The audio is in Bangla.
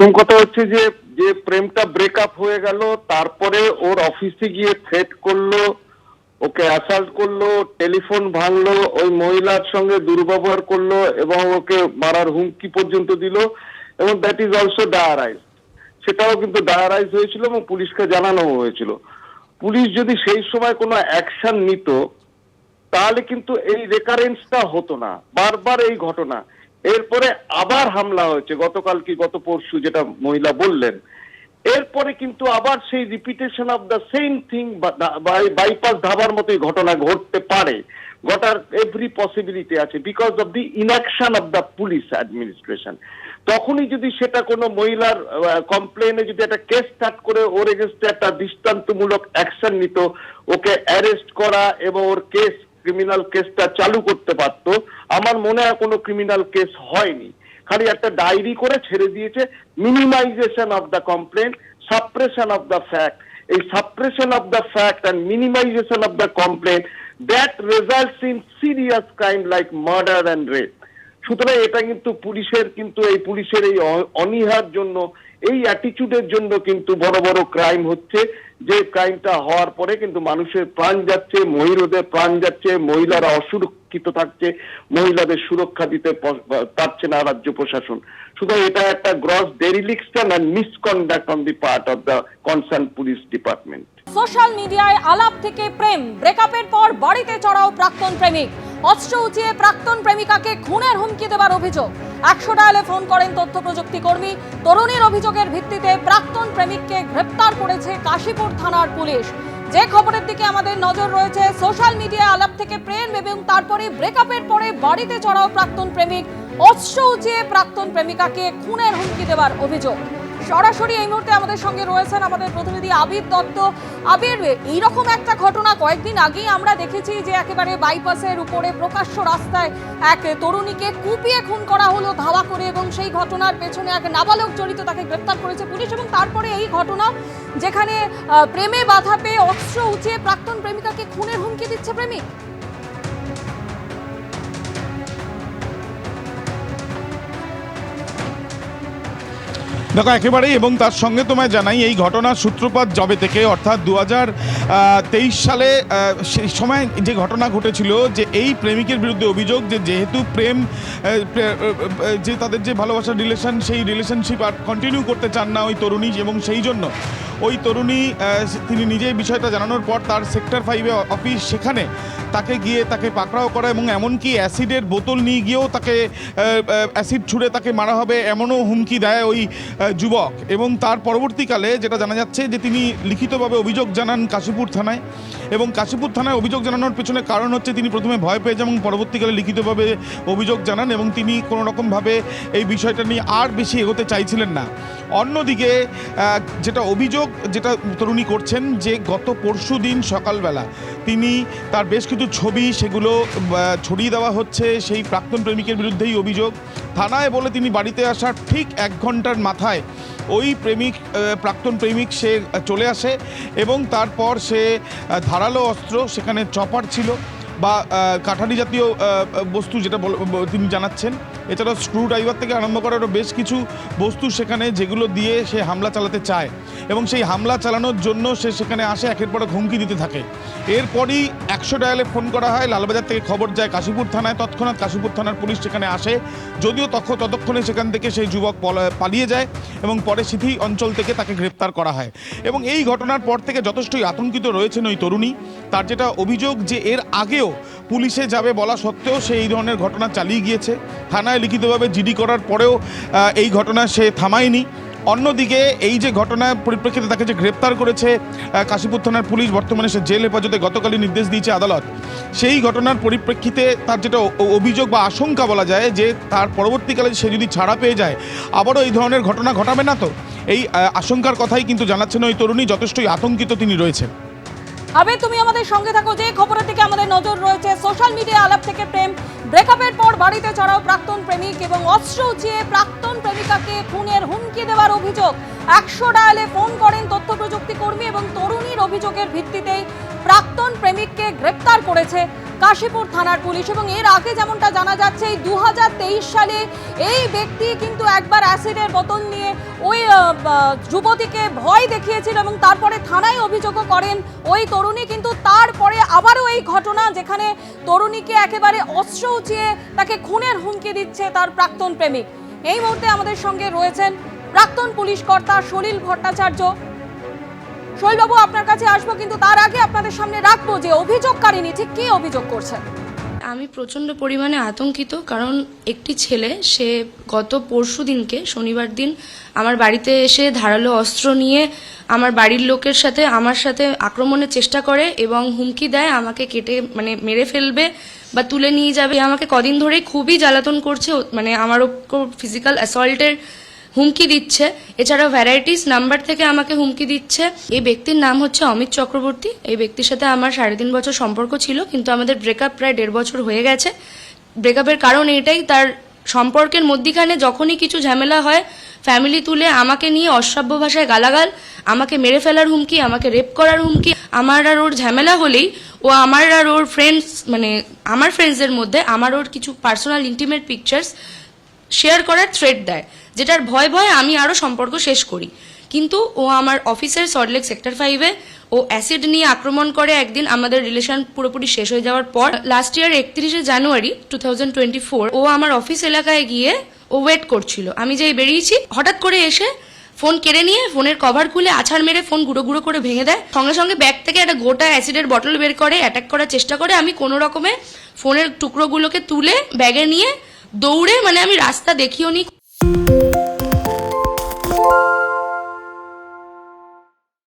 প্রথম কথা হচ্ছে যে যে প্রেমটা ব্রেকআপ হয়ে গেল, তারপরে ওর অফিসে গিয়ে থ্রেট করলো, ওকে অ্যাসাল্ট করলো, টেলিফোন ভাঙলো, ওই মহিলার সঙ্গে দুর্ব্যবহার করলো এবং ওকে মারার হুমকি পর্যন্ত দিল, এবং দ্যাট ইজ অলসো ডায়ারাইজ। সেটাও কিন্তু ডায়ারাইজ হয়েছিল এবং পুলিশকে জানানো হয়েছিল। পুলিশ যদি সেই সময় কোনো অ্যাকশন নিত, তাহলে কিন্তু এই রেকারেন্সটা হতো না, বারবার এই ঘটনা। এরপরে আবার হামলা হয়েছে গতকাল কি গত পরশু, যেটা মহিলা বললেন। এরপরে কিন্তু আবার সেই repetition of the same thing, bypass ধাবার মতোই ঘটনা ঘটতে পারে, ঘটার এভরি পসিবিলিটি আছে, because of the inaction of the police administration. তখনই যদি সেটা কোনো মহিলার কমপ্লেনে যদি একটা কেস স্টার্ট করে ওর এগেনস্টে একটা দৃষ্টান্তমূলক অ্যাকশন নিত, ওকে অ্যারেস্ট করা এবং ওর কেস, ক্রিমিনাল কেসটা চালু করতে পারতো। আমার মনে হয় কোনো ক্রিমিনাল কেস হয়নি, খালি একটা ডায়েরি করে ছেড়ে দিয়েছে। Minimization of the complain, suppression of the fact, এই suppression of the fact and minimization of the complain, that results in serious crime like murder and rape. সুতরাং এটা কিন্তু পুলিশের এই অনীহার জন্য, এই অ্যাটিটিউডের জন্য কিন্তু বড় বড় ক্রাইম হচ্ছে, যে ক্রাইমটা হওয়ার পরে কিন্তু মানুষের প্রাণ যাচ্ছে, মহিলাদের প্রাণ যাচ্ছে, মহিলারা অসুরক্ষিত থাকছে, মহিলাদের সুরক্ষা দিতে পারছে না রাজ্য প্রশাসন। সুতরাং এটা একটা gross dereliction and misconduct on the part of the concern police department. Social মিডিয়ায় আলাপ থেকে প্রেম, ব্রেকআপের পর বাড়িতে চড়াও প্রাক্তন প্রেমিক, অস্ত্র উঁচিয়ে প্রাক্তন প্রেমিকাকে খুনের হুমকি দেওয়ার অভিযোগ। 100 ডায়ালে ফোন করেন তথ্য প্রযুক্তি কর্মী। তরুণীর অভিযোগের ভিত্তিতে প্রাক্তন প্রেমিককে গ্রেপ্তার করেছে কাশীপুর থানার পুলিশ। যে খবরের দিকে আমাদের নজর রয়েছে, সোশ্যাল মিডিয়ায় আলাপ থেকে প্রেম এবং তারপরে ব্রেকআপের পরে বাড়িতে চড়াও প্রাক্তন প্রেমিক, অস্ত্র উঁচিয়ে প্রাক্তন প্রেমিকাকে খুনের হুমকি দেওয়ার অভিযোগ। সরাসরি এই মুহূর্তে আমাদের সঙ্গে রয়েছেন আমাদের প্রতিনিধি আবির দত্ত। আবির, এইরকম একটা ঘটনা কয়েকদিন আগেই আমরা দেখেছি যে একেবারে বাইপাসের উপরে প্রকাশ্য রাস্তায় এক তরুণীকে কুপিয়ে খুন করা হলো ধাওয়া করে, এবং সেই ঘটনার পেছনে এক নাবালক জড়িত, তাকে গ্রেপ্তার করেছে পুলিশ। এবং তারপরে এই ঘটনা, যেখানে প্রেমে বাধা পেয়ে অস্ত্র উঁচিয়ে প্রাক্তন প্রেমিকাকে খুনের হুমকি দিচ্ছে প্রেমিক। দেখো একেবারেই, এবং তার সঙ্গে তোমায় জানাই এই ঘটনার সূত্রপাত জবে থেকে, অর্থাৎ 2023 সালে সেই সময় যে ঘটনা ঘটেছিল, যে এই প্রেমিকের বিরুদ্ধে অভিযোগ যে যেহেতু যে তাদের যে ভালোবাসার রিলেশন, সেই রিলেশনশিপ আর কন্টিনিউ করতে চান না ওই তরুণী, এবং সেই জন্য ওই তরুণী তিনি নিজেই বিষয়টা জানানোর পর তার সেক্টর 5-এ অফিস, সেখানে তাকে গিয়ে তাকে পাকড়াও করা এবং এমনকি অ্যাসিডের বোতল নিয়ে গিয়েও তাকে অ্যাসিড ছুঁড়ে তাকে মারা হবে এমনও হুমকি দেয় ওই যুবক। এবং তার পরবর্তীকালে যেটা জানা যাচ্ছে যে তিনি লিখিতভাবে অভিযোগ জানান কাশীপুর থানায়, এবং কাশীপুর থানায় অভিযোগ জানানোর পেছনে কারণ হচ্ছে তিনি প্রথমে ভয় পেয়ে যান এবং পরবর্তীকালে লিখিতভাবে অভিযোগ জানান, এবং তিনি কোনো রকমভাবে এই বিষয়টা নিয়ে আর বেশি এগোতে চাইছিলেন না। অন্যদিকে যেটা অভিযোগ যেটা তরুণী করছেন, যে গত পরশু দিন সকালবেলা তিনি তার বেশ কিছু ছবি সেগুলো ছড়িয়ে দেওয়া হচ্ছে সেই প্রাক্তন প্রেমিকের বিরুদ্ধেই অভিযোগ। থানায় বলে তিনি বাড়িতে আসার ঠিক 1 ঘন্টার মাথায় ওই প্রাক্তন প্রেমিক সে চলে আসে, এবং তারপর সে ধারালো অস্ত্র, সেখানে চপার ছিল বা কাঠারি জাতীয় বস্তু, যেটা তিনি জানাচ্ছেন, এছাড়াও স্ক্রু ড্রাইভার থেকে আরম্ভ করে আরও বেশ কিছু বস্তু সেখানে, যেগুলো দিয়ে সে হামলা চালাতে চায়, এবং সেই হামলা চালানোর জন্য সে সেখানে আসে, একের পর হুমকি দিতে থাকে। এরপরই 100 ডায়ালে ফোন করা হয়, লালবাজার থেকে খবর যায় কাশীপুর থানায়, তৎক্ষণাৎ কাশীপুর থানার পুলিশ সেখানে আসে, যদিও ততক্ষণে সেখান থেকে সেই যুবক পালিয়ে যায় এবং পরে সিথি অঞ্চল থেকে তাকে গ্রেপ্তার করা হয়। এবং এই ঘটনার পর থেকে যথেষ্টই আতঙ্কিত রয়েছেন ওই তরুণী। তার যেটা অভিযোগ যে এর আগেও পুলিশে যাবে বলা সত্ত্বেও সে এই ধরনের ঘটনা চালিয়ে গিয়েছে, থানায় লিখিতভাবে জিডি করার পরেও এই ঘটনা সে থামায়নি। অন্যদিকে এই যে ঘটনার পরিপ্রেক্ষিতে তাকে যে গ্রেপ্তার করেছে কাশীপুর থানার পুলিশ, বর্তমানে সে জেল হেফাজতে গতকালই নির্দেশ দিয়েছে আদালত। সেই ঘটনার পরিপ্রেক্ষিতে তার যেটা অভিযোগ বা আশঙ্কা বলা যায়, যে তার পরবর্তীকালে সে যদি ছাড়া পেয়ে যায় আবারও এই ধরনের ঘটনা ঘটাবে না তো, এই আশঙ্কার কথাই কিন্তু জানাচ্ছেন ওই তরুণী। যথেষ্টই আতঙ্কিত তিনি রয়েছেন। আবে তুমি আমাদের সঙ্গে থাকো। যে খবরের দিকে আমাদের নজর রয়েছে, সোশ্যাল মিডিয়ায় আলাপ থেকে প্রেম, ব্রেকআপের পর বাড়িতে চড়াও প্রাক্তন প্রেমিক এবং অস্ত্র উঁচিয়ে প্রাক্তন প্রেমিকাকে খুনের হুমকি দেওয়ার অভিযোগ। 100 ডায়ালে ফোন করেন তথ্য প্রযুক্তি কর্মী এবং তরুণীর অভিযোগের ভিত্তিতেই প্রাক্তন প্রেমিককে গ্রেপ্তার করেছে কাশীপুর থানার পুলিশ। এবং এর আগে যেমনটা জানা যাচ্ছে, এই 2023 সালে এই ব্যক্তি কিন্তু একবার অ্যাসিডের বোতল নিয়ে ওই যুবতীকে ভয় দেখিয়েছিল এবং তারপরে থানায় অভিযোগও করেন ওই তরুণী। কিন্তু তারপরে আবারও এই ঘটনা, যেখানে তরুণীকে একেবারে অস্ত্র উঁচিয়ে তাকে খুনের হুমকি দিচ্ছে তার প্রাক্তন প্রেমিক। এই মুহূর্তে আমাদের সঙ্গে রয়েছেন প্রাক্তন পুলিশ কর্তা সলিল ভট্টাচার্য। শৈলবাবু, আপনার কাছে আসবো, কিন্তু তার আগে আপনাদের সামনে রাখবো যে অভিযোগকারিনী ঠিক কি অভিযোগ করছেন। আমি প্রচণ্ড পরিমাণে আতঙ্কিত, কারণ একটি ছেলে সে গত পরশু দিনকে শনিবার দিন আমার বাড়িতে এসে ধারালো অস্ত্র নিয়ে আমার বাড়ির লোকের সাথে আমার সাথে আক্রমণের চেষ্টা করে এবং হুমকি দেয় আমাকে কেটে মেরে ফেলবে বা তুলে নিয়ে যাবে। আমাকে কদিন ধরেই খুবই জ্বালাতন করছে, আমার ওপর ফিজিক্যাল অ্যাসল্টের হুমকি দিচ্ছে। এছাড়াও ভ্যারাইটিস নাম্বার থেকে আমাকে হুমকি দিচ্ছে। এই ব্যক্তির নাম হচ্ছে অমিত চক্রবর্তী। এই ব্যক্তির সাথে আমার 3.5 বছর সম্পর্ক ছিল, কিন্তু আমাদের ব্রেকআপ প্রায় 1.5 বছর হয়ে গেছে। ব্রেকআপের কারণ এটাই, তার সম্পর্কের মধ্যিখানে যখনই কিছু ঝামেলা হয় ফ্যামিলি তুলে আমাকে নিয়ে অসভ্য ভাষায় গালাগাল, আমাকে মেরে ফেলার হুমকি, আমাকে রেপ করার হুমকি। আমার আর ওর ঝামেলা হলেই ও আমার আর ওর ফ্রেন্ডস, আমার ফ্রেন্ডসদের মধ্যে আমার ওর কিছু পার্সোনাল ইন্টিমেট পিকচার্স শেয়ার করার থ্রেট দেয়, যেটার ভয়ে আমি আরও সম্পর্ক শেষ করি। কিন্তু ও আমার অফিসের সল্টলেক সেক্টর 5-এ ও অ্যাসিড নিয়ে আক্রমণ করে একদিন আমাদের রিলেশন পুরোপুরি শেষ হয়ে যাওয়ার পর। লাস্ট ইয়ার 31শে জানুয়ারি 2024 ও আমার অফিস এলাকায় গিয়ে ও ওয়েট করছিল। আমি যেই বেরিয়েছি, হঠাৎ করে এসে ফোন কেড়ে নিয়ে ফোনের কভার খুলে আছাড় মেরে ফোন গুঁড়ো গুঁড়ো করে ভেঙে দেয়। সঙ্গে সঙ্গে ব্যাগ থেকে একটা গোটা অ্যাসিডের বটল বের করে অ্যাটাক করার চেষ্টা করে। আমি কোনো রকমে ফোনের টুকরোগুলোকে তুলে ব্যাগে নিয়ে দৌড়ে, আমি রাস্তা দেখিও নি।